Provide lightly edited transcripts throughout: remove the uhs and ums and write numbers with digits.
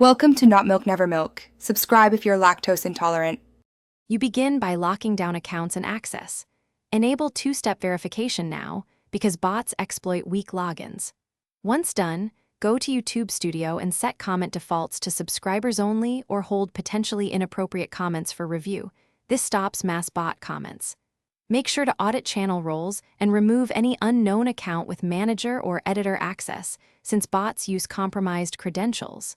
Welcome to Not Milk Never Milk. Subscribe if you're lactose intolerant. You begin by locking down accounts and access. Enable two-step verification now because bots exploit weak logins. Once done, go to YouTube Studio and set comment defaults to subscribers only or hold potentially inappropriate comments for review. This stops mass bot comments. Make sure to audit channel roles and remove any unknown account with manager or editor access, since bots use compromised credentials.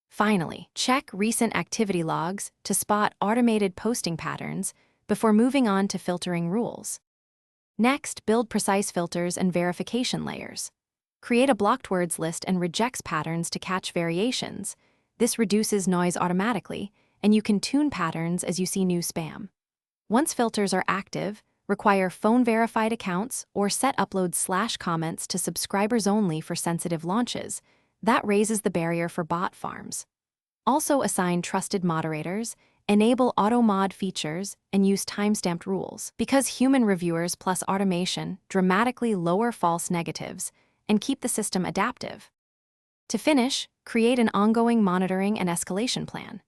Finally, check recent activity logs to spot automated posting patterns before moving on to filtering rules. Next, build precise filters and verification layers. Create a blocked words list and rejects patterns to catch variations. This reduces noise automatically, and you can tune patterns as you see new spam. Once filters are active, require phone-verified accounts or set uploads/comments to subscribers only for sensitive launches. That raises the barrier for bot farms. Also assign trusted moderators, enable auto-mod features, and use timestamped rules, because human reviewers plus automation dramatically lower false negatives and keep the system adaptive. To finish, create an ongoing monitoring and escalation plan.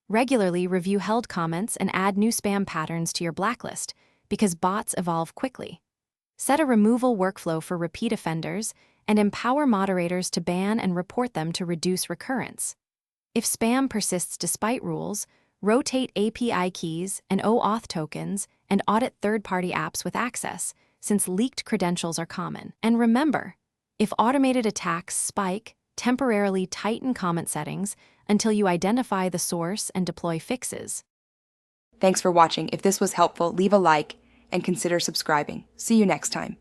Regularly review held comments and add new spam patterns to your blacklist, because bots evolve quickly. Set a removal workflow for repeat offenders and empower moderators to ban and report them to reduce recurrence. If spam persists despite rules, rotate API keys and OAuth tokens and audit third-party apps with access, since leaked credentials are common. And remember, if automated attacks spike, temporarily tighten comment settings until you identify the source and deploy fixes. Thanks for watching. If this was helpful, leave a like and consider subscribing. See you next time.